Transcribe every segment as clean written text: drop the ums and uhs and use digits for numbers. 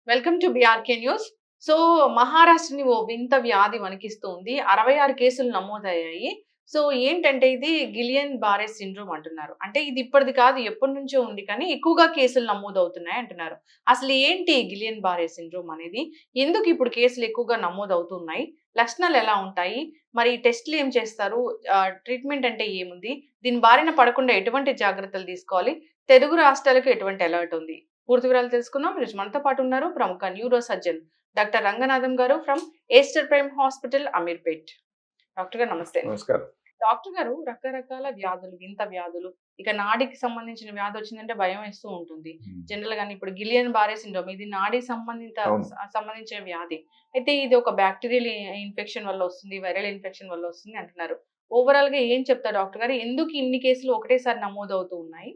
Welcome to BRK news. So మహారాష్ట్రని ఓ వింత వ్యాధి వణికిస్తుంది. 66 కేసులు నమోదయ్యాయి. సో ఏంటంటే ఇది గిలియన్ బారే సిండ్రోమ్ అంటున్నారు. అంటే ఇది ఇప్పటిది కాదు, ఎప్పటినుంచో ఉంది, కానీ ఎక్కువగా కేసులు నమోదవుతున్నాయి అంటున్నారు. అసలు ఏంటి గిలియన్ బారే సిండ్రోమ్ అనేది? ఎందుకు ఇప్పుడు కేసులు ఎక్కువగా నమోదవుతున్నాయి? లక్షణాలు ఎలా ఉంటాయి? మరి టెస్టులు ఏం చేస్తారు? ట్రీట్మెంట్ అంటే ఏముంది? దీని బారిన పడకుండా ఎటువంటి జాగ్రత్తలు తీసుకోవాలి? తెలుగు రాష్ట్రాలకు ఎటువంటి అలర్ట్ ఉంది? పూర్తి వివరాలు తెలుసుకుందాం. ఈరోజు మనతో పాటు ఉన్నారు ప్రముఖ న్యూరో సర్జన్ డాక్టర్ రంగనాథం గారు from Aster prime hospital, Ameerpet. Doctor గారు నమస్తే. నమస్కారం. డాక్టర్ గారు, రకరకాల వ్యాధులు, వింత వ్యాధులు, ఇక నాడికి సంబంధించిన వ్యాధి వచ్చిందంటే భయం వేస్తూ ఉంటుంది. జనరల్ గాని ఇప్పుడు గిలియన్ బారే సిండ్రోమ్ ఇది నాడీ సంబంధించిన వ్యాధి. అయితే ఇది ఒక బ్యాక్టీరియల్ ఇన్ఫెక్షన్ వల్ల వస్తుంది, వైరల్ ఇన్ఫెక్షన్ వల్ల వస్తుంది అంటున్నారు. ఓవరాల్ గా ఏం చెప్తారు డాక్టర్ గారు? ఎందుకు ఇన్ని కేసులు ఒకటేసారి నమోదవుతూ ఉన్నాయి?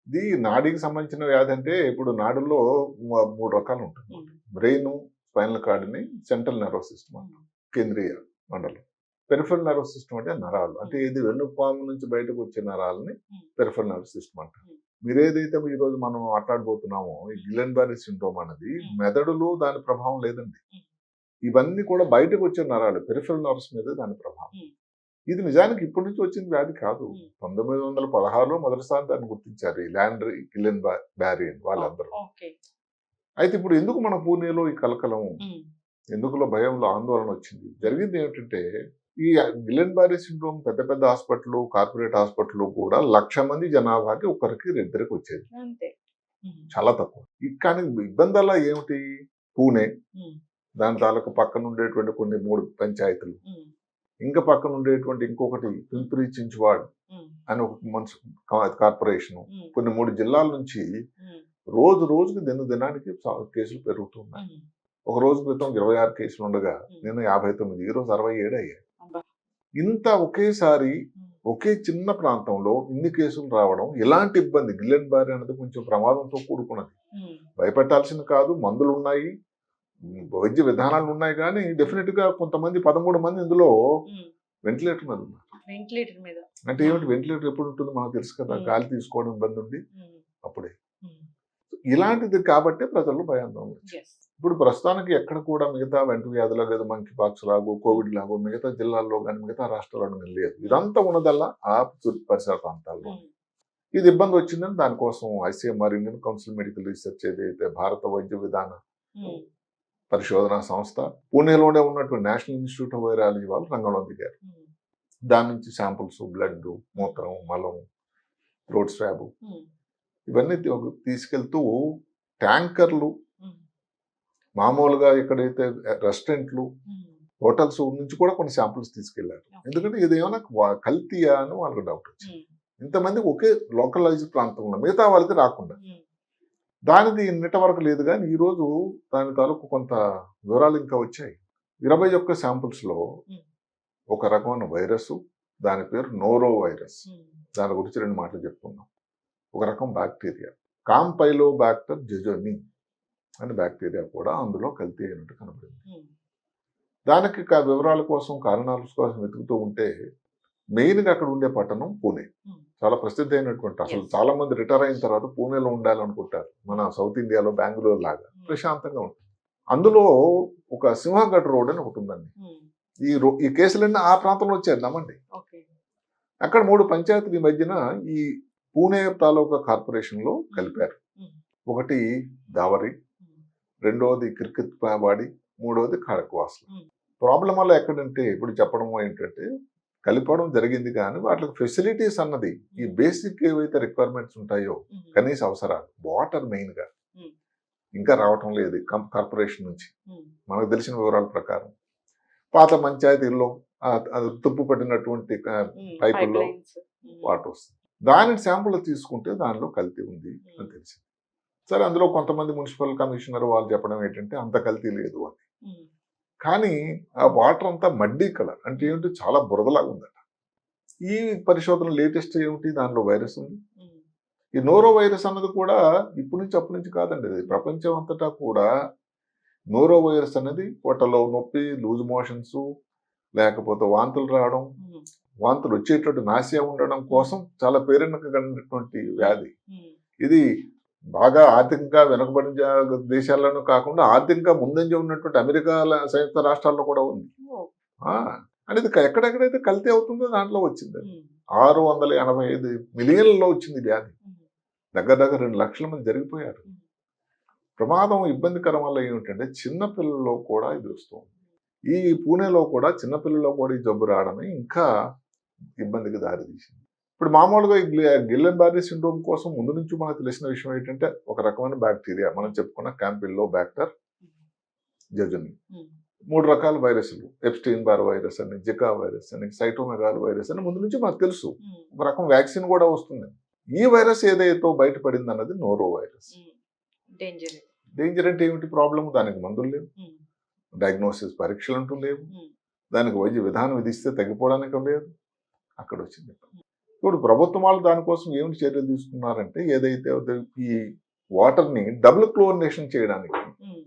ఇది నాడీకి సంబంధించిన వ్యాధి అంటే ఇప్పుడు నాడుల్లో 3 రకాలు ఉంటుంది. బ్రెయిన్, స్పైనల్ కార్డ్ని సెంట్రల్ నర్వస్ సిస్టమ్ అంటాం, కేంద్రీయ మండలం. పెరిఫరల్ నర్వస్ సిస్టమ్ అంటే నరాలు, అంటే ఇది వెన్నుపాము నుంచి బయటకు వచ్చే నరాలని పెరిఫరల్ నర్వస్ సిస్టమ్ అంటారు. మీరేదైతే ఈరోజు మనం మాట్లాడబోతున్నామో ఈ గిలెన్ బారే సిండ్రోమ్ అనేది మెదడులో దాని ప్రభావం లేదండి. ఇవన్నీ కూడా బయటకు వచ్చే నరాలు, పెరిఫరల్ నర్వ్స్ మీద దాని ప్రభావం. ఇది నిజానికి ఇప్పటి నుంచి వచ్చిన వ్యాధి కాదు. 1916లో మొదటిసారి దాన్ని గుర్తించారు ఈ ల్యాండరీ గిలెన్ బారే వాళ్ళందరూ. అయితే ఇప్పుడు ఎందుకు మన పూణేలో ఈ కలకలం, ఎందుకులో భయంలో ఆందోళన వచ్చింది? జరిగింది ఏమిటంటే ఈ గిలెన్ బారే సిండ్రోమ్ పెద్ద పెద్ద హాస్పిటల్, కార్పొరేట్ హాస్పిటల్ కూడా 1,00,000 మంది జనాభాకి ఒకరికి ఇద్దరికి వచ్చేది, చాలా తక్కువ. కానీ ఇబ్బందుల్లో ఏమిటి? పూణే, దాని తాలూకు పక్కన ఉండేటువంటి కొన్ని 3 పంచాయతీలు, ఇంకా పక్కన ఉండేటువంటి ఇంకొకటి పింప్రి చించ్వాడ్ అని ఒక కార్పొరేషన్, కొన్ని 3 జిల్లాల నుంచి రోజు రోజుకి దినానికి కేసులు పెరుగుతున్నాయి. ఒక రోజు క్రితం 26 కేసులు ఉండగా నిన్న 59, ఈ రోజు 67 అయ్యాయి. ఇంత ఒకేసారి ఒకే చిన్న ప్రాంతంలో ఇన్ని కేసులు రావడం ఎలాంటి ఇబ్బంది? గిలెన్ బారే అనేది కొంచెం ప్రమాదంతో కూడుకున్నది. భయపెట్టాల్సింది కాదు, మందులు ఉన్నాయి, వైద్య విధానాలు ఉన్నాయి, కానీ డెఫినెట్ గా కొంతమంది 13 మంది ఇందులో వెంటిలేటర్ మీద ఉన్నారు. అంటే ఏమిటి వెంటిలేటర్ ఎప్పుడు ఉంటుంది మనకు తెలుసు కదా, గాలి తీసుకోవడం ఇబ్బంది ఉంది అప్పుడే. ఇలాంటిది కాబట్టి ప్రజల్లో భయాందోళన వచ్చింది. ఇప్పుడు ప్రస్తుతానికి ఎక్కడ కూడా మిగతా వెంట వ్యాధులు లేదు, మంకీ పాక్స్ లాగో కోవిడ్ లాగో మిగతా జిల్లాల్లో కానీ మిగతా రాష్ట్రాల్లో లేదు. ఇదంతా ఉన్నదల్లా ఆ పరిసర ప్రాంతాల్లో. ఇది ఇబ్బంది వచ్చిందని దానికోసం ICMR, Indian council medical research, ఏదైతే భారత వైద్య విధాన పరిశోధన సంస్థ, పూణేలోనే ఉన్నటువంటి నేషనల్ ఇన్స్టిట్యూట్ ఆఫ్ వైరాలజీ వాళ్ళు రంగంలో దిగారు. దాని నుంచి శాంపుల్స్, బ్లడ్, మూత్రం, మలం, థ్రోట్ స్వాబ్ ఇవన్నీ తీసుకెళ్తూ ట్యాంకర్లు, మామూలుగా ఎక్కడైతే రెస్టారెంట్లు, హోటల్స్ నుంచి కూడా కొన్ని శాంపుల్స్ తీసుకెళ్లారు. ఎందుకంటే ఇది ఏమైనా కల్తీయా అని వాళ్ళకి డౌట్ వచ్చింది. ఇంతమంది ఒకే లోకలైజ్ ప్రాంతంలో, మిగతా వాళ్ళకి రాకుండా. దానిది నిన్న వరకు లేదు, కానీ ఈరోజు దాని తాలూకు కొంత వివరాలు ఇంకా వచ్చాయి. 21 శాంపుల్స్లో ఒక రకమైన వైరస్, దాని పేరు నోరో వైరస్. దాని గురించి 2 మాటలు చెప్పుకున్నాం. ఒక రకం బ్యాక్టీరియా, కాంపైలోబాక్టర్ జెజోని అనే బ్యాక్టీరియా కూడా అందులో కల్తీ అయినట్టు కనబడింది. దానికి వివరాల కోసం, కారణాల కోసం వెతుకుతూ ఉంటే మెయిన్గా అక్కడ ఉండే పట్టణం పూణే. చాలా ప్రసిద్ధి అయినటువంటి, అసలు చాలా మంది రిటైర్ అయిన తర్వాత పూణేలో ఉండాలనుకుంటారు. మన సౌత్ ఇండియాలో బెంగళూరు లాగా ప్రశాంతంగా ఉంటుంది. అందులో ఒక సింహగఢ్ రోడ్ అని ఒకటి ఉందండి. ఈ కేసులన్నీ ఆ ప్రాంతంలో వచ్చారు నమ్మండి. అక్కడ 3 పంచాయతీల మధ్యన ఈ పూణే తాలూకా కార్పొరేషన్లో కలిపారు. ఒకటి దావరి, రెండవది కిర్కిత్పావాడి, మూడవది ఖడక్వాస్లా. ప్రాబ్లం వల్ల ఎక్కడంటే ఇప్పుడు చెప్పడం ఏంటంటే కలిపడం జరిగింది, కానీ వాటికి ఫెసిలిటీస్ అన్నది ఈ బేసిక్ ఏవైతే రిక్వైర్మెంట్స్ ఉంటాయో, కనీస అవసరాలు, వాటర్ మెయిన్గా ఇంకా రావటం లేదు కార్పొరేషన్ నుంచి. మనకు తెలిసిన వివరాల ప్రకారం పాత పంచాయతీల్లో తుప్పు పట్టినటువంటి పైపుల్లో వాటర్ వస్తుంది. దాని శాంపుల్ తీసుకుంటే దానిలో కల్తీ ఉంది అని తెలిసింది. సరే, అందులో కొంతమంది మున్సిపల్ కమిషనర్ వాళ్ళు చెప్పడం ఏంటంటే అంత కల్తీ లేదు అని. కానీ ఆ వాటర్ అంతా మడ్డీ కలర్, అంటే ఏమిటి, చాలా బురదలాగా ఉందట. ఈ పరిశోధన లేటెస్ట్ ఏమిటి, దానిలో వైరస్ ఉంది. ఈ నోరో వైరస్ అన్నది కూడా ఇప్పటి నుంచి అప్పటి నుంచి కాదండి, అది ప్రపంచం అంతటా కూడా నోరో వైరస్ అనేది పొట్టలో నొప్పి, లూజ్ మోషన్స్, లేకపోతే వాంతులు రావడం, వాంతులు వచ్చేటట్టు నాసియా ఉండడం కోసం చాలా పేరెన్నటువంటి వ్యాధి. ఇది బాగా ఆర్థికంగా వెనుకబడిన దేశాల్లోనూ కాకుండా ఆర్థికంగా ముందంజ ఉన్నటువంటి అమెరికా సంయుక్త రాష్ట్రాల్లో కూడా ఉంది. ఓ. ఆ, అనేది ఎక్కడెక్కడైతే కల్తీ అవుతుందో దాంట్లో వచ్చింది. ఉమ్, 685 మిలియన్లలో వచ్చింది వ్యాధి. ఉమ్, దగ్గర దగ్గర 2 లక్షల మంది జరిగిపోయారు. ఉమ్. ప్రమాదం ఇబ్బందికరం వల్ల ఏమిటంటే చిన్నపిల్లల్లో కూడా ఇది వస్తుంది. ఈ పూణేలో కూడా చిన్నపిల్లల్లో కూడా ఈ జబ్బు రావడమే ఇంకా ఇబ్బందికి దారితీసింది. ఇప్పుడు మామూలుగా ఈ గిల్లెన్ బారీ సిండ్రోమ్ కోసం ముందు నుంచి మనకు తెలిసిన విషయం ఏంటంటే ఒక రకమైన బ్యాక్టీరియా, మనం చెప్పుకున్న క్యాంపిల్లో బ్యాక్టర్ జెజుని, ఉమ్, 3 రకాల వైరస్లు, ఎప్స్టీన్ బార్ వైరస్ అని, జికా వైరస్ అని, సైటోమెగాల్ వైరస్ అని ముందు నుంచి మనకు తెలుసు. ఉమ్, ఒక రకం వ్యాక్సిన్ కూడా వస్తుంది. ఈ వైరస్ ఏదైతే బయటపడింది అన్నది నోరో వైరస్. ఉమ్. డేంజర్ ఇది. డేంజర్ అంటే ఏమిటి ప్రాబ్లం? దానికి మందులు లేవు, ఉమ్, డయాగ్నోసిస్ పరీక్షలు అంటూ లేవు, ఉమ్, దానికి వైద్య విధానం విధిస్తే తగ్గిపోవడానికి లేదు. అక్కడ వచ్చింది. ఇప్పుడు ప్రభుత్వం వాళ్ళు దానికోసం ఏమిటి చర్యలు తీసుకున్నారంటే ఏదైతే ఈ వాటర్ని డబుల్ క్లోరినేషన్ చేయడానికి, ఉమ్,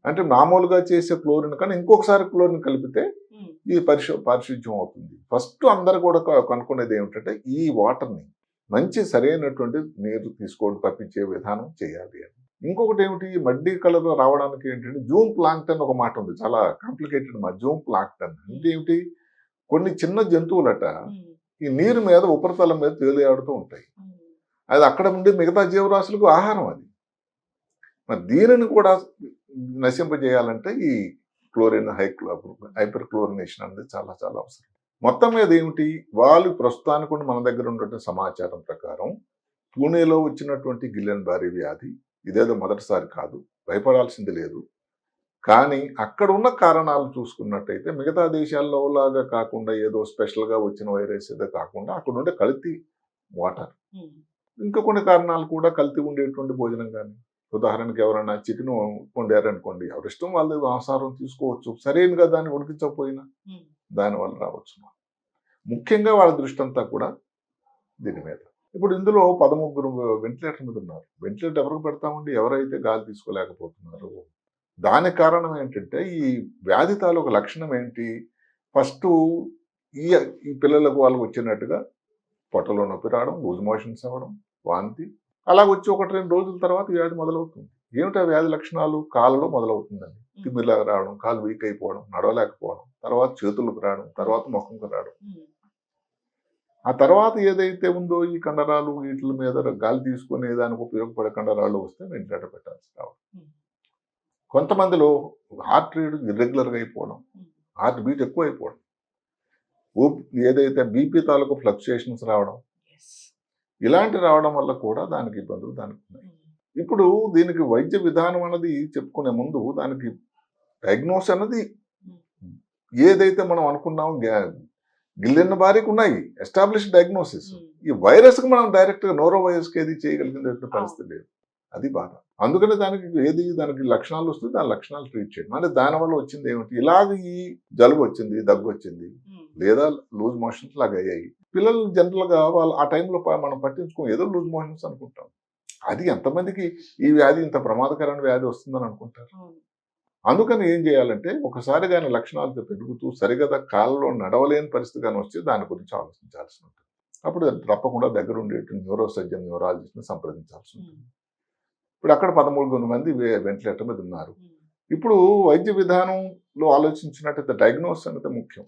అంటే మామూలుగా చేసే క్లోరిన్ కానీ ఇంకొకసారి క్లోరిన్ కలిపితే ఉమ్, ఇది పారిశుధ్యం అవుతుంది. ఫస్ట్ అందరు కూడా కనుక్కునేది ఏమిటంటే ఈ వాటర్ని మంచి సరైనటువంటి నీరు తీసుకోవడం పంపించే విధానం చేయాలి అని. ఇంకొకటి ఏమిటి, మడ్డీ కలర్ రావడానికి ఏంటంటే జూమ్ ప్లాంక్టన్ ఒక మాట ఉంది, చాలా కాంప్లికేటెడ్ మా జూమ్ ప్లాంక్టన్ అంటే ఏమిటి, కొన్ని చిన్న జంతువులట ఉమ్, ఈ నీరు మీద ఉపరితలం మీద తేలియాడుతూ ఉంటాయి. ఉమ్. అది అక్కడ ఉండే మిగతా జీవరాశులకు ఆహారం అది. మరి దీనిని కూడా నశింపజేయాలంటే ఈ క్లోరిన్ హైపర్ క్లోరినేషన్ అనేది చాలా చాలా అవసరం. మొత్తం మీద ఏమిటి, వాళ్ళు ప్రస్తుతానికి మన దగ్గర ఉన్నటువంటి సమాచారం ప్రకారం పూణేలో వచ్చినటువంటి గిల్లెన్ బారీ వ్యాధి ఇదేదో మొదటిసారి కాదు, భయపడాల్సింది లేదు. కానీ అక్కడ ఉన్న కారణాలు చూసుకున్నట్టయితే మిగతా దేశాల్లో లాగా కాకుండా ఏదో స్పెషల్గా వచ్చిన వైరస్ ఏదో కాకుండా అక్కడ ఉండే కల్తీ వాటర్, ఉమ్, ఇంకా కొన్ని కారణాలు కూడా కల్తీ ఉండేటువంటి భోజనం. కానీ ఉదాహరణకి ఎవరైనా చికెన్ వండారనుకోండి, ఎవరిష్టం వాళ్ళు ఆహారం తీసుకోవచ్చు, సరైనగా దాన్ని ఉడికించకపోయినా ఉమ్, దానివల్ల రావచ్చు. ముఖ్యంగా వాళ్ళ దృష్టి అంతా కూడా దీని మీద. ఇప్పుడు ఇందులో 13 వెంటిలేటర్ మీద ఉన్నారు. వెంటిలేటర్ ఎవరికి పెడతామండి? ఎవరైతే గాలి తీసుకోలేకపోతున్నారు. దానికి కారణం ఏంటంటే ఈ వ్యాధి తాలూకు లక్షణం ఏంటి, ఫస్ట్ ఈ ఈ పిల్లలకు వాళ్ళకు వచ్చినట్టుగా పొట్టలో నొప్పి రావడం, లూజ్ మోషన్స్ అవ్వడం, వాంతి, అలా వచ్చి 1-2 రోజుల తర్వాత వ్యాధి మొదలవుతుంది. ఏమిటా వ్యాధి లక్షణాలు? కాళ్ళలో మొదలవుతుందండి. తిమ్మిలాగా రావడం, కాలు వీక్ అయిపోవడం, నడవలేకపోవడం, తర్వాత చేతులకు రావడం, తర్వాత ముఖంకు రావడం. ఉమ్, ఆ తర్వాత ఏదైతే ఉందో ఈ కండరాలు వీటి మీద గాలి తీసుకునే దానికి ఉపయోగపడే కండరాలు వస్తే వెంటిలేటర్ పెట్టాల్సి రావడం. కొంతమందిలో హార్ట్ రేట్ ఇర్రెగ్యులర్గా అయిపోవడం, హార్ట్ బీట్ ఎక్కువ అయిపోవడం, ఏదైతే బీపీ తాలూకు ఫ్లక్చుయేషన్స్ రావడం, yes. ఇలాంటి రావడం వల్ల కూడా దానికి ఇబ్బందులు దానికి ఉన్నాయి. ఇప్పుడు దీనికి వైద్య విధానం అన్నది చెప్పుకునే ముందు దానికి డయాగ్నోస్ అన్నది ఏదైతే మనం అనుకున్నాం గిల్లెన్ బారీకి ఉన్నాయి ఎస్టాబ్లిష్ డయాగ్నోసిస్. ఈ వైరస్కి మనం డైరెక్ట్గా నోరో వైరస్కి ఏది చేయగలిగిన పరిస్థితి లేదు. అది బాధ. అందుకని దానికి లక్షణాలు వస్తే దాని లక్షణాలు ట్రీట్ చేయడం. అంటే దానివల్ల వచ్చింది ఏమిటి, ఇలాగ ఈ జలుబు వచ్చింది, దగ్గు వచ్చింది, లేదా లూజ్ మోషన్స్ లాగా అయ్యాయి. పిల్లలు జనరల్గా వాళ్ళు ఆ టైంలో మనం పట్టించుకోం, ఏదో లూజ్ మోషన్స్ అనుకుంటాం. అది ఎంతమందికి ఈ వ్యాధి ఇంత ప్రమాదకరమైన వ్యాధి వస్తుందని అనుకుంటారు. అందుకని ఏం చేయాలంటే ఒకసారి కానీ లక్షణాలతో పెరుగుతూ సరిగదా కాళ్ళలో నడవలేని పరిస్థితి కానీ వస్తే దాని గురించి ఆలోచించాల్సి ఉంటుంది. అప్పుడు తప్పకుండా దగ్గర ఉండేటువంటి న్యూరో సర్జన్, న్యూరాలజిస్ట్ని సంప్రదించాల్సి ఉంటుంది. ఇప్పుడు అక్కడ 13 మంది వెంటిలేటర్ మీద ఉన్నారు. ఇప్పుడు వైద్య విధానంలో ఆలోచించినట్టయితే డయాగ్నోస్ అనేది ముఖ్యం.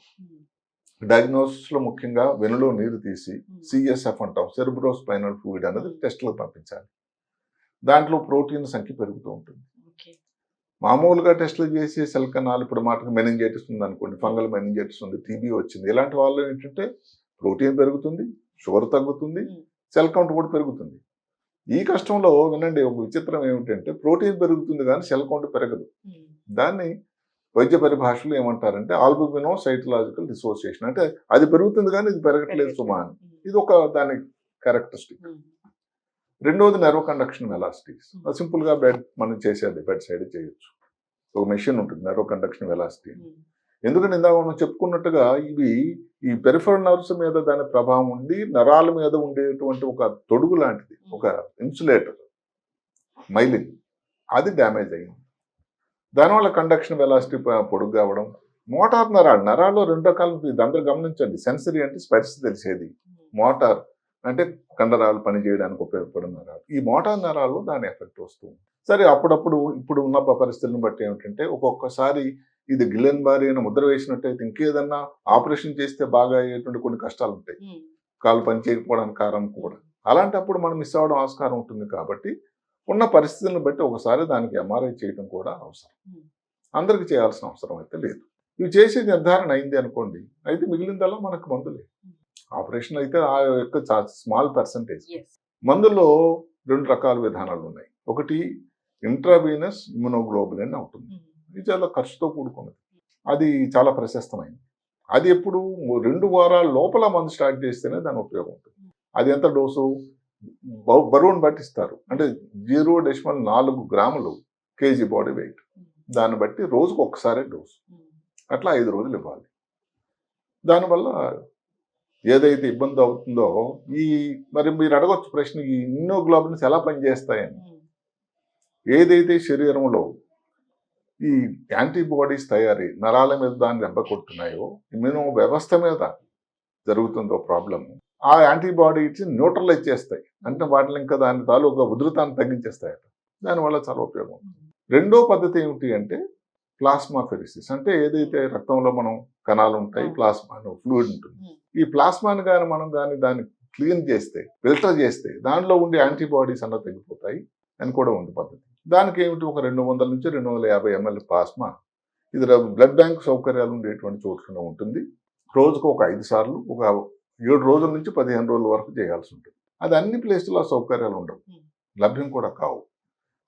డయాగ్నోసిస్లో ముఖ్యంగా వెనులో నీరు తీసి సిఎస్ఎఫ్ అంటాం, సెరిబ్రో స్పైనల్ ఫ్లూయిడ్ అనేది టెస్టులకు పంపించాలి. దాంట్లో ప్రోటీన్ సంఖ్య పెరుగుతూ ఉంటుంది. మామూలుగా టెస్టులు చేసి సెల్ కణాలు, ఇప్పుడు మాటకు మెనింజైటిస్ ఉంది అనుకోండి, ఫంగల్ మెనింజైటిస్ ఉంది, టీబీ వచ్చింది, ఇలాంటి వాళ్ళు ఏంటంటే ప్రోటీన్ పెరుగుతుంది, షుగర్ తగ్గుతుంది, సెల్ కౌంట్ కూడా పెరుగుతుంది. ఈ కష్టంలో వినండి, ఒక విచిత్రం ఏమిటంటే ప్రోటీన్ పెరుగుతుంది కానీ సెల్ కౌంట్ పెరగదు. దాన్ని వైద్య పరిభాషలో ఏమంటారంటే ఆల్బుమినో సైటలాజికల్ డిసోసియేషన్, అంటే అది పెరుగుతుంది కానీ ఇది పెరగట్లేదు సుమా అని. ఇది ఒక దాని క్యారెక్టరిస్టిక్. రెండోది నెర్వ్ కండక్షన్ వెలాసిటీస్. సింపుల్గా మనం చేసేది బెడ్ సైడ్ చేయొచ్చు. ఒక మెషిన్ ఉంటుంది నెర్వ్ కండక్షన్ వెలాసిటీ. ఎందుకంటే ఇందాక మనం చెప్పుకున్నట్టుగా ఇవి ఈ పెరిఫరల్ నర్వ్స్ మీద దాని ప్రభావం ఉండి నరాల మీద ఉండేటువంటి ఒక తొడుగు లాంటిది, ఒక ఇన్సులేటర్ మైలిన్, అది డ్యామేజ్ అయింది. దానివల్ల కండక్షన్ వెలాసిటీ పొడుగు కావడం. మోటార్ నరాలు 2 రకాలు, అందరూ గమనించండి. సెన్సరీ అంటే స్పర్శ తెలిసేది, మోటార్ అంటే కండరాలు పనిచేయడానికి ఉపయోగపడే నరాలు. ఈ మోటార్ నరాల్లో దాని ఎఫెక్ట్ వస్తుంది. సరే అప్పుడప్పుడు ఇప్పుడు ఉన్న పరిస్థితులను బట్టి ఏమిటంటే ఒక్కొక్కసారి ఇది గిల్లెన్ బారీ అని ముద్ర వేసినట్టయితే ఇంకేదన్నా ఆపరేషన్ చేస్తే బాగా అయ్యేటువంటి కొన్ని కష్టాలు ఉంటాయి. కాళ్ళు పని చేయకపోవడానికి కారణం కూడా. అలాంటప్పుడు మనం మిస్ అవ్వడం ఆస్కారం ఉంటుంది కాబట్టి ఉన్న పరిస్థితులను బట్టి ఒకసారి దానికి ఎంఆర్ఐ చేయడం కూడా అవసరం. అందరికి చేయాల్సిన అవసరం అయితే లేదు. ఇవి చేసే నిర్ధారణ అయింది అనుకోండి, అయితే మిగిలిందల్లా మనకు మందులే. ఆపరేషన్ అయితే ఆ యొక్క స్మాల్ పర్సంటేజ్. మందుల్లో 2 రకాల విధానాలు ఉన్నాయి. ఒకటి ఇంట్రావీనస్ ఇమ్యునోగ్లోబులిన్ అవుతుంది. ఇది చాలా ఖర్చుతో కూడుకున్నది. అది చాలా ప్రశస్తమైనది. అది ఎప్పుడు 2 వారాల లోపల మందు స్టార్ట్ చేస్తేనే దాని ఉపయోగం ఉంటుంది. అది ఎంత డోసు బరువును బట్టి ఇస్తారు. అంటే 0.4 గ్రాములు కేజీ బాడీ వెయిట్. దాన్ని బట్టి రోజుకు ఒకసారి డోసు. అట్లా 5 రోజులు ఇవ్వాలి. దానివల్ల ఏదైతే ఇబ్బంది అవుతుందో మరి మీరు అడగొచ్చు ప్రశ్న, ఈ ఇమ్యునోగ్లోబులిన్స్ ఎలా పనిచేస్తాయని. ఏదైతే శరీరంలో ఈ యాంటీబాడీస్ తయారీ నరాల మీద దాన్ని దెబ్బ కొడుతున్నాయో, ఇమ్యూనో వ్యవస్థ మీద జరుగుతుందో ప్రాబ్లమ్, ఆ యాంటీబాడీస్ న్యూట్రలైజ్ చేస్తాయి. అంటే వాటిని ఇంకా దాని తాలూకా ఉధృతాన్ని తగ్గించేస్తాయట. దానివల్ల చాలా ఉపయోగం. రెండో పద్ధతి ఏమిటి అంటే ప్లాస్మా ఫెరిసిస్. అంటే ఏదైతే రక్తంలో మనం కణాలు ఉంటాయి, ప్లాస్మా ఫ్లూయిడ్ ఉంటుంది. ఈ ప్లాస్మాని కానీ దాన్ని క్లీన్ చేస్తే, ఫిల్టర్ చేస్తే దానిలో ఉండే యాంటీబాడీస్ అన్న తగ్గిపోతాయి అని కూడా ఉంది పద్ధతి. దానికి ఏమిటి, ఒక 200 నుంచి 250 ml ప్లాస్మా. ఇది బ్లడ్ బ్యాంక్ సౌకర్యాలు ఉండేటువంటి చోట్ల ఉంటుంది. రోజుకు ఒక 5 సార్లు ఒక 7 రోజుల నుంచి 15 రోజుల వరకు చేయాల్సి ఉంటుంది. అది అన్ని ప్లేసుల్లో సౌకర్యాలు ఉండవు, లభ్యం కూడా కావు.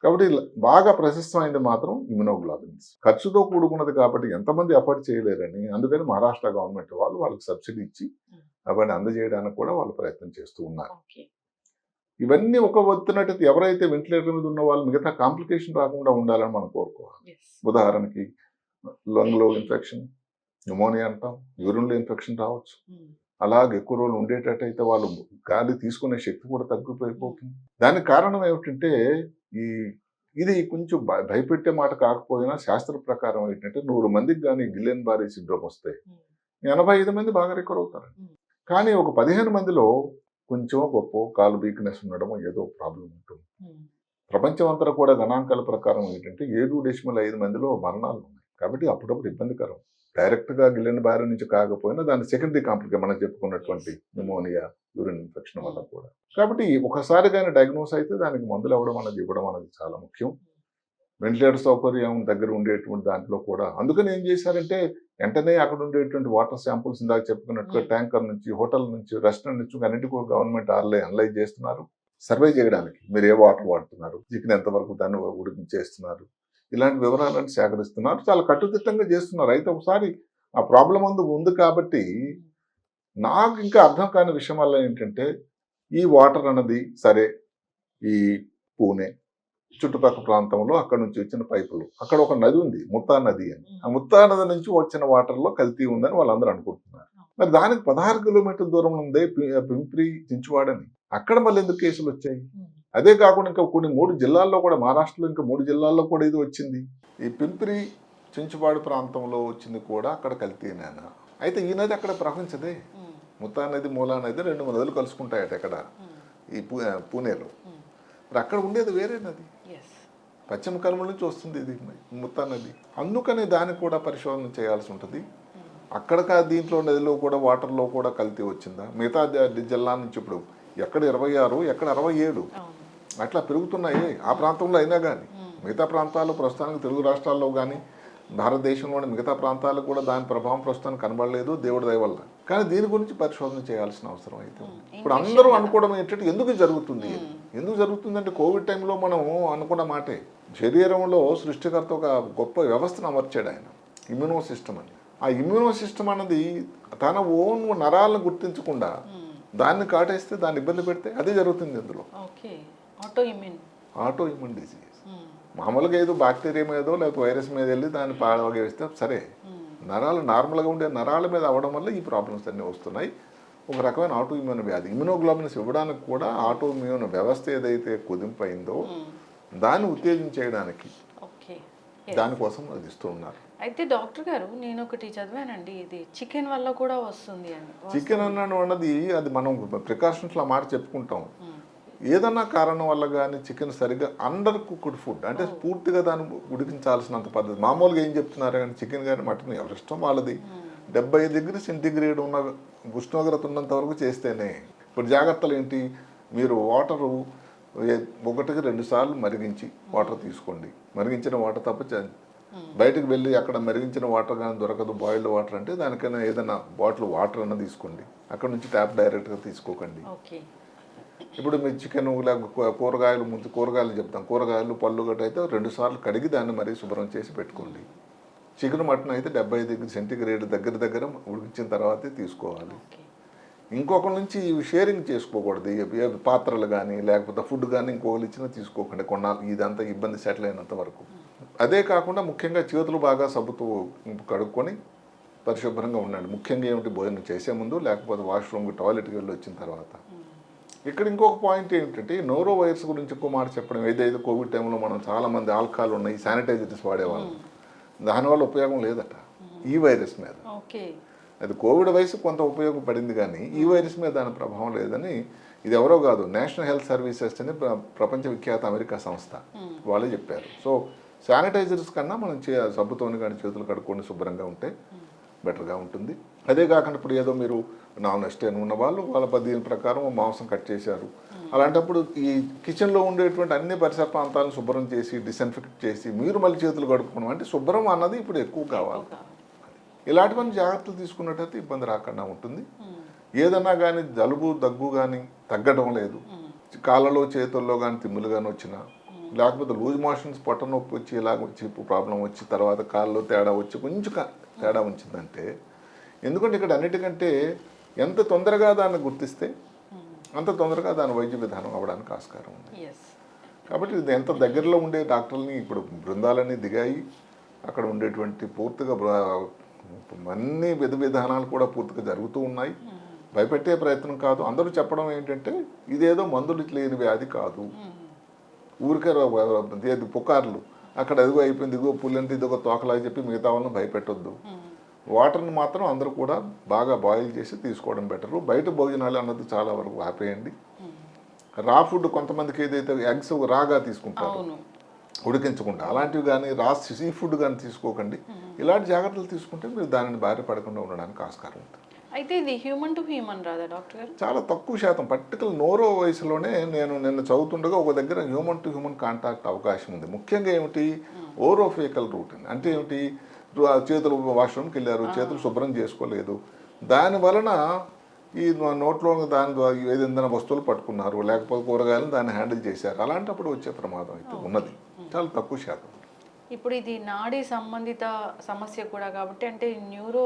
కాబట్టి బాగా ప్రశస్తమైంది మాత్రం ఇమ్యునోగ్లోబులిన్స్. ఖర్చుతో కూడుకున్నది కాబట్టి ఎంతమంది అఫోర్డ్ చేయలేరని, అందుకని మహారాష్ట్ర గవర్నమెంట్ వాళ్ళకి సబ్సిడీ ఇచ్చి అవన్నీ అందజేయడానికి కూడా వాళ్ళు ప్రయత్నం చేస్తూ ఉన్నారు. ఇవన్నీ ఒక వస్తున్నట్టు ఎవరైతే వెంటిలేటర్ మీద ఉన్న వాళ్ళు మిగతా కాంప్లికేషన్ రాకుండా ఉండాలని మనం కోరుకోవాలి. ఉదాహరణకి లంగ్లో ఇన్ఫెక్షన్, న్యూమోనియా అంటాం, యూరిన్లో ఇన్ఫెక్షన్ రావచ్చు. అలాగే ఎక్కువ రోజులు ఉండేటట్టయితే వాళ్ళు గాలి తీసుకునే శక్తి కూడా తగ్గిపోయిపోతుంది. దానికి కారణం ఏమిటంటే ఇది కొంచెం భయపెట్టే మాట కాకపోయినా శాస్త్ర ప్రకారం ఏంటంటే 100 మందికి కానీ గిల్లెన్ బారీ సిండ్రోమ్ వస్తే 85 మంది బాగా రికవర్ అవుతారు. కానీ ఒక 15 మందిలో కొంచెం గొప్ప కాలు వీక్నెస్ ఉండడం ఏదో ప్రాబ్లం ఉంటుంది. ప్రపంచం అంతా కూడా గణాంకాల ప్రకారం ఏంటంటే 7.5 మందిలో మరణాలు ఉన్నాయి. కాబట్టి అప్పుడప్పుడు ఇబ్బందికరం. డైరెక్ట్గా గిల్లెన్ బారీ నుంచి కాకపోయినా దాని సెకండరీ కాంప్లికేషన్ మనం చెప్పుకున్నటువంటి న్యూమోనియా, యూరిన్ ఇన్ఫెక్షన్ వల్ల కూడా. కాబట్టి ఒకసారి కానీ డయాగ్నోస్ అయితే దానికి మందులు ఇవ్వడం అనేది చాలా ముఖ్యం. వెంటిలేటర్ సౌకర్యం దగ్గర ఉండేటువంటి దాంట్లో కూడా అందుకని ఏం చేశారంటే వెంటనే అక్కడ ఉండేటువంటి వాటర్ శాంపుల్స్ ఇందాక చెప్పుకున్నట్టుగా ట్యాంకర్ నుంచి, హోటల్ నుంచి, రెస్టారెంట్ నుంచి అన్నింటికీ గవర్నమెంట్ అనలైజ్ చేస్తున్నారు. సర్వే చేయడానికి మీరు ఏ వాటర్ వాడుతున్నారు, చికెన్ ఎంతవరకు దాన్ని ఉడికించేస్తున్నారు, ఇలాంటి వివరాలను సేకరిస్తున్నారు. చాలా కట్టుదిట్టంగా చేస్తున్నారు. అయితే ఒకసారి ఆ ప్రాబ్లం ఉంది కాబట్టి నాకు ఇంకా అర్థం కాని విషయం వల్ల ఏంటంటే ఈ వాటర్ అన్నది సరే ఈ పూణే చుట్టుపక్కల ప్రాంతంలో అక్కడ నుంచి వచ్చిన పైపులు, అక్కడ ఒక నది ఉంది ముత్తా నది అని, ఆ ముత్తా నది నుంచి వచ్చిన వాటర్లో కల్తీ ఉందని వాళ్ళందరూ అనుకుంటున్నారు. మరి దానికి 16 కిలోమీటర్ల దూరం ఉంది పింప్రి, చించువాడని. అక్కడ మళ్ళీ ఎందుకు కేసులు వచ్చాయి? అదే కాకుండా ఇంకా కొన్ని 3 జిల్లాల్లో కూడా, మహారాష్ట్రలో ఇంకా 3 జిల్లాల్లో కూడా ఇది వచ్చింది. ఈ పింప్రి చించువాడు ప్రాంతంలో వచ్చింది కూడా అక్కడ కల్తీనేనా? అయితే ఈ నది అక్కడ ప్రవహించదే. ముత్తా నది, మూలా నది 2 నదులు కలుసుకుంటాయట అక్కడ ఈ పూణేలో. మరి అక్కడ ఉండేది వేరే నది, పశ్చిమ కనుమల నుంచి వస్తుంది ఇది ముత్తా నది. అందుకని దానికి కూడా పరిశోధన చేయాల్సి ఉంటుంది. అక్కడ దీంట్లో నదిలో కూడా వాటర్లో కూడా కల్తీ వచ్చిందా? మిగతా జిల్లా నుంచి ఇప్పుడు ఎక్కడ 26, ఎక్కడ 67 అట్లా పెరుగుతున్నాయి ఆ ప్రాంతంలో అయినా కానీ. మిగతా ప్రాంతాల్లో ప్రస్తుతానికి తెలుగు రాష్ట్రాల్లో కానీ భారతదేశంలోని మిగతా ప్రాంతాలకు కూడా దాని ప్రభావం ప్రస్తుతానికి కనబడలేదు, దేవుడి దయ వల్ల. కానీ దీని గురించి పరిశోధన చేయాల్సిన అవసరం అయితే ఉంది. ఇప్పుడు అందరూ అనుకోవడం ఏంటంటే ఎందుకు జరుగుతుంది అంటే కోవిడ్ టైంలో మనం అనుకున్న మాటే, శరీరంలో సృష్టికర్త ఒక గొప్ప వ్యవస్థను అమర్చాడు ఆయన, ఇమ్యూనో సిస్టమ్ అని. ఆ ఇమ్యూనో సిస్టమ్ అన్నది తన ఓన్ నరాలను గుర్తించకుండా దాన్ని కాటేస్తే, దాన్ని ఇబ్బంది పెడితే అదే జరుగుతుంది ఇందులో. Auto immune disease. మామూలుగా ఏదో బ్యాక్టీరియా మీదో లేకపోతే వైరస్ మీద వెళ్ళి దాన్ని పాడవేస్తే సరే, నరాలు నార్మల్గా ఉండే నరాల మీద అవ్వడం వల్ల ఈ ప్రాబ్లమ్స్ అన్నీ వస్తున్నాయి. ఒక రకమైన ఆటో ఇమ్యూన్ వ్యాధి. ఇమ్యూనోగ్లోబులిన్స్ ఇవ్వడానికి కూడా ఆటో ఇమ్యూన్ వ్యవస్థ ఏదైతే కుదింపైందో దాన్ని ఉత్తేజం చేయడానికి దానికోసం అది ఇస్తూ ఉన్నారు. అయితే డాక్టర్ గారు నేను ఒకటి చదివానండి, ఇది చికెన్ వల్ల కూడా వస్తుంది అని. చికెన్ అన్నాడు అన్నది అది మనం ప్రికాషన్స్లో మాట చెప్పుకుంటాం. ఏదన్నా కారణం వల్ల కానీ చికెన్ సరిగ్గా అండర్ కుక్డ్ ఫుడ్ అంటే పూర్తిగా దాన్ని ఉడికించాల్సినంత పద్ధతి. మామూలుగా ఏం చెప్తున్నారు కానీ చికెన్ కానీ మటన్ ఎవరి ఇష్టం వాళ్ళది. 75 డిగ్రీ సెంటీగ్రేడ్ ఉన్న ఉష్ణోగ్రత ఉన్నంత వరకు చేస్తేనే. ఇప్పుడు జాగ్రత్తలు ఏంటి, మీరు వాటరు 1కి 2 సార్లు మరిగించి వాటర్ తీసుకోండి. మరిగించిన వాటర్ తప్ప బయటకు వెళ్ళి అక్కడ మరిగించిన వాటర్ కానీ దొరకదు, బాయిల్డ్ వాటర్ అంటే దానికైనా ఏదైనా బాటిల్ వాటర్ అన్న తీసుకోండి. అక్కడ నుంచి ట్యాప్ డైరెక్ట్గా తీసుకోకండి. ఇప్పుడు మీరు చికెన్ లేక కూరగాయలు ముందు కూరగాయలు చెప్తాం, కూరగాయలు పళ్ళు గట్ట అయితే 2 సార్లు కడిగి దాన్ని మరీ శుభ్రం చేసి పెట్టుకోండి. చికెన్ మటన్ అయితే 75 డిగ్రీ సెంటీగ్రేడ్ దగ్గర ఉడికించిన తర్వాతే తీసుకోవాలి. ఇంకొకరి నుంచి షేరింగ్ చేసుకోకూడదు. పాత్రలు కానీ లేకపోతే ఫుడ్ కానీ ఇంకొకరు ఇచ్చినా తీసుకోకండి కొన్నాళ్ళు, ఇదంతా ఇబ్బంది సెటిల్ అయినంత వరకు. అదే కాకుండా ముఖ్యంగా చేతులు బాగా సబ్బుతో కడుక్కొని పరిశుభ్రంగా ఉండండి. ముఖ్యంగా ఏమిటి, భోజనం చేసే ముందు లేకపోతే వాష్రూమ్కి టాయిలెట్కి వెళ్ళి వచ్చిన తర్వాత. ఇక్కడ ఇంకొక పాయింట్ ఏమిటంటే నోరో వైరస్ గురించి ఎక్కువ మాట చెప్పడం. ఏదైతే కోవిడ్ టైంలో మనం చాలామంది ఆల్కహాల్ ఉన్నాయి, శానిటైజర్స్ వాడేవాళ్ళం, దానివల్ల ఉపయోగం లేదట ఈ వైరస్ మీద. అది కోవిడ్ వయసు కొంత ఉపయోగపడింది కానీ ఈ వైరస్ మీద దాని ప్రభావం లేదని ఇది ఎవరో కాదు, నేషనల్ హెల్త్ సర్వీసెస్ అని ప్రపంచ విఖ్యాత అమెరికా సంస్థ వాళ్ళే చెప్పారు. సో శానిటైజర్స్ కన్నా మనం సబ్బుతోని కానీ చేతులు కడుక్కొని శుభ్రంగా ఉంటే బెటర్గా ఉంటుంది. అదే కాకుండా ఇప్పుడు ఏదో మీరు నాన్ వెజిటేరియన్ ఉన్న వాళ్ళ దీని ప్రకారం మాంసం కట్ చేశారు, అలాంటప్పుడు ఈ కిచెన్లో ఉండేటువంటి అన్ని పరిసర ప్రాంతాలను శుభ్రం చేసి డిస్ఇన్ఫెక్ట్ చేసి మీరు మళ్ళీ చేతులు కడుక్కోవడం అంటే శుభ్రం అన్నది ఇప్పుడు ఎక్కువ కావాలి. ఇలాంటివన్నీ జాగ్రత్తలు తీసుకున్నట్టయితే ఇబ్బంది రాకుండా ఉంటుంది. ఏదన్నా కానీ జలుబు దగ్గు కానీ తగ్గడం లేదు, కాళ్ళలో చేతుల్లో కానీ తిమ్ములు కానీ వచ్చినా, లేకపోతే లూజ్ మోషన్స్ పొట్ట నొప్పి వచ్చి ఇలాగ వచ్చి ప్రాబ్లం వచ్చి తర్వాత కాళ్ళలో తేడా వచ్చి కొంచెం తేడా వచ్చిందంటే, ఎందుకంటే ఇక్కడ అన్నిటికంటే ఎంత తొందరగా దాన్ని గుర్తిస్తే అంత తొందరగా దాని వైద్య విధానం అవ్వడానికి ఆస్కారం ఉంది. కాబట్టి ఇది ఎంత దగ్గరలో ఉండే డాక్టర్లని ఇప్పుడు బృందాలన్నీ దిగాయి. అక్కడ ఉండేటువంటి పూర్తిగా అన్ని విధానాలు కూడా పూర్తిగా జరుగుతూ ఉన్నాయి. భయపెట్టే ప్రయత్నం కాదు. అందరూ చెప్పడం ఏంటంటే ఇదేదో మందులు లేని వ్యాధి కాదు, ఊరికే పుకార్లు, అక్కడ ఎదుగు అయిపోయింది, ఇదిగో పుల్లంటే ఇదిగో తోకలాగా చెప్పి మిగతా వాళ్ళని భయపెట్టొద్దు. వాటర్ని మాత్రం అందరూ కూడా బాగా బాయిల్ చేసి తీసుకోవడం బెటరు. బయట భోజనాలు అన్నది చాలా వరకు ఆపేయండి. రా ఫుడ్ కొంతమందికి ఏదైతే ఎగ్స్ రాగా తీసుకుంటారు ఉడికించకుండా, అలాంటివి కానీ సీ ఫుడ్ కానీ తీసుకోకండి. ఇలాంటి జాగ్రత్తలు తీసుకుంటే మీరు దానిని బారి పడకుండా ఉండడానికి ఆస్కారం ఉంటుంది. అయితే ఇది హ్యూమన్ టు హ్యూమన్ రాదా డాక్టర్ గారు? చాలా తక్కువ శాతం, పర్టికులర్ నోరో వయసులోనే నేను నిన్న చదువుతుండగా ఒక దగ్గర హ్యూమన్ టు హ్యూమన్ కాంటాక్ట్ అవకాశం ఉంది. ముఖ్యంగా ఏమిటి, ఓరోఫేకల్ రూటీన్ అంటే ఏమిటి, చేతులు వాష్రూమ్కి వెళ్ళారు, చేతులు శుభ్రం చేసుకోలేదు, దాని వలన ఈ నోట్లో ఏదైనా వస్తువులు పట్టుకున్నారు లేకపోతే కూరగాయలను దాన్ని హ్యాండిల్ చేశారు, అలాంటప్పుడు వచ్చే ప్రమాదం అయితే ఉన్నది, చాలా తక్కువ శాతం. ఇప్పుడు ఇది నాడీ సంబంధిత సమస్య కూడా కాబట్టి అంటే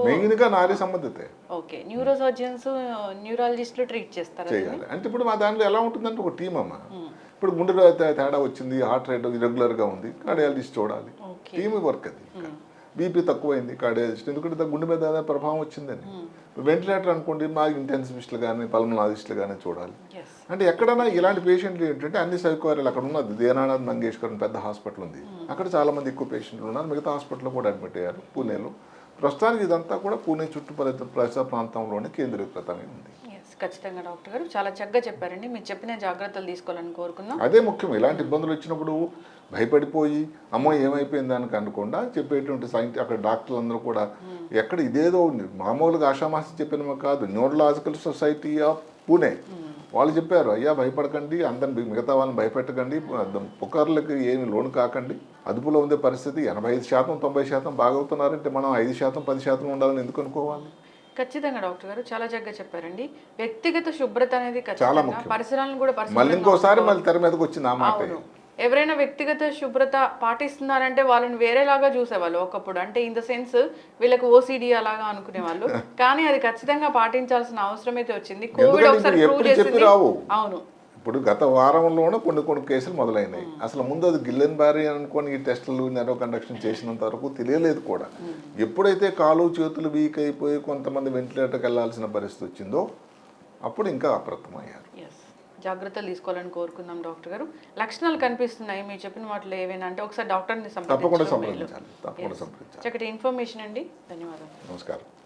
మెయిన్గా నాడీ సంబంధితే. న్యూరో సర్జన్స్ న్యూరాలజిస్టులు ట్రీట్ చేస్తారు చేయాలి. అంటే ఇప్పుడు మా దాంట్లో ఎలా ఉంటుందంటే ఒక టీం అమ్మ, ఇప్పుడు గుండెలో తేడా వచ్చింది, హార్ట్ రేట్ ఇరెగ్యులర్గా ఉంది, కార్డియాలజిస్ట్ చూడాలి, టీమ్ వర్క్ అది. బీపీ తక్కువైంది, కార్డియాలజిస్ట్, ఎందుకంటే గుండె మీద ప్రభావం వచ్చిందని. వెంటిలేటర్ అనుకోండి, మా ఇంటెన్సివిస్టులు కానీ పల్మనాలజిస్టులు కానీ చూడాలి. అంటే ఎక్కడైనా ఇలాంటి పేషెంట్లు ఏంటంటే అన్ని సౌకర్యాలు అక్కడ ఉన్నది. దేనానాథ్ మంగేష్కర్ పెద్ద హాస్పిటల్ ఉంది, అక్కడ చాలామంది ఎక్కువ పేషెంట్లు ఉన్నారు. మిగతా హాస్పిటల్లో కూడా అడ్మిట్ అయ్యారు పూణేలో. ప్రస్తుతానికి ఇదంతా కూడా పూణే పరిసర ప్రాంతంలోనే కేంద్రీకృతమై ఉంది. ఖచ్చితంగా డాక్టర్ గారు చాలా చక్కగా చెప్పారండి. మీరు చెప్పిన జాగ్రత్తలు తీసుకోవాలని కోరుకుందాం. అదే ముఖ్యం. ఇలాంటి ఇబ్బందులు వచ్చినప్పుడు భయపడిపోయి అమ్మో ఏమైపోయింది అని అనుకుండా చెప్పేటువంటి అక్కడ డాక్టర్లు అందరూ కూడా ఎక్కడ ఇదేదో మామూలుగా ఆషామాసి చెప్పినమో కాదు, న్యూరలాజికల్ సొసైటీ ఆఫ్ పూణే వాళ్ళు చెప్పారు, అయ్యా భయపడకండి, అందరిని మిగతా వాళ్ళని భయపెట్టకండి, పుకార్లకి ఏమి లోను కాకండి, అదుపులో ఉండే పరిస్థితి 85% 90% బాగవుతున్నారంటే మనం 5% 10% ఉండాలని ఎందుకు అనుకోవాలి? ఖచ్చితంగా డాక్టర్ గారు చాలా చక్కగా చెప్పారండి. వ్యక్తిగత శుభ్రత అనేది చాలా ముఖ్యం. పరిసరాలను కూడా మళ్ళీ ఇంకోసారి మళ్ళీ తెర మీదకి వచ్చింది ఆ మాట. ఎవరైనా వ్యక్తిగత శుభ్రత పాటిస్తున్నారంటే వాళ్ళని వేరేలాగా చూసేవాళ్ళు ఒకప్పుడు, అంటే ఇన్ ద సెన్స్ వీళ్ళకి ఓసిడి అలాగా అనుకునే వాళ్ళు, కానీ అది ఖచ్చితంగా పాటించాల్సిన అవసరం అయితే వచ్చింది. కోవిడ్ ఒకసారి ప్రూవ్ చేసింది. అవును, ఇప్పుడు గత వారంలోనే కొన్ని కేసులు మొదలైనాయి. అసలు ముందు అది గిల్లెన్ బారీ అనుకోని ఈ టెస్టులు నెరో కండక్షన్ చేసినంత వరకు తెలియలేదు కూడా. ఎప్పుడైతే కాలు చేతులు వీక్ అయిపోయి కొంతమంది వెంటిలేటర్కి వెళ్లాల్సిన పరిస్థితి వచ్చిందో అప్పుడు ఇంకా అప్రమత్తమయ్యారు. జాగ్రత్తలు తీసుకోవాలని కోరుకుందాం డాక్టర్ గారు. లక్షణాలు కనిపిస్తున్నాయి మీరు చెప్పిన వాటిలో ఏవైనా అంటే ఒకసారి డాక్టర్ని తప్పకుండా సంప్రదించడం మేలు. సంప్రదించాలి. తప్పకుండా సంప్రదించాలి. చక్కటి ఇన్ఫర్మేషన్ అండి. ధన్యవాదాలు. నమస్కారం.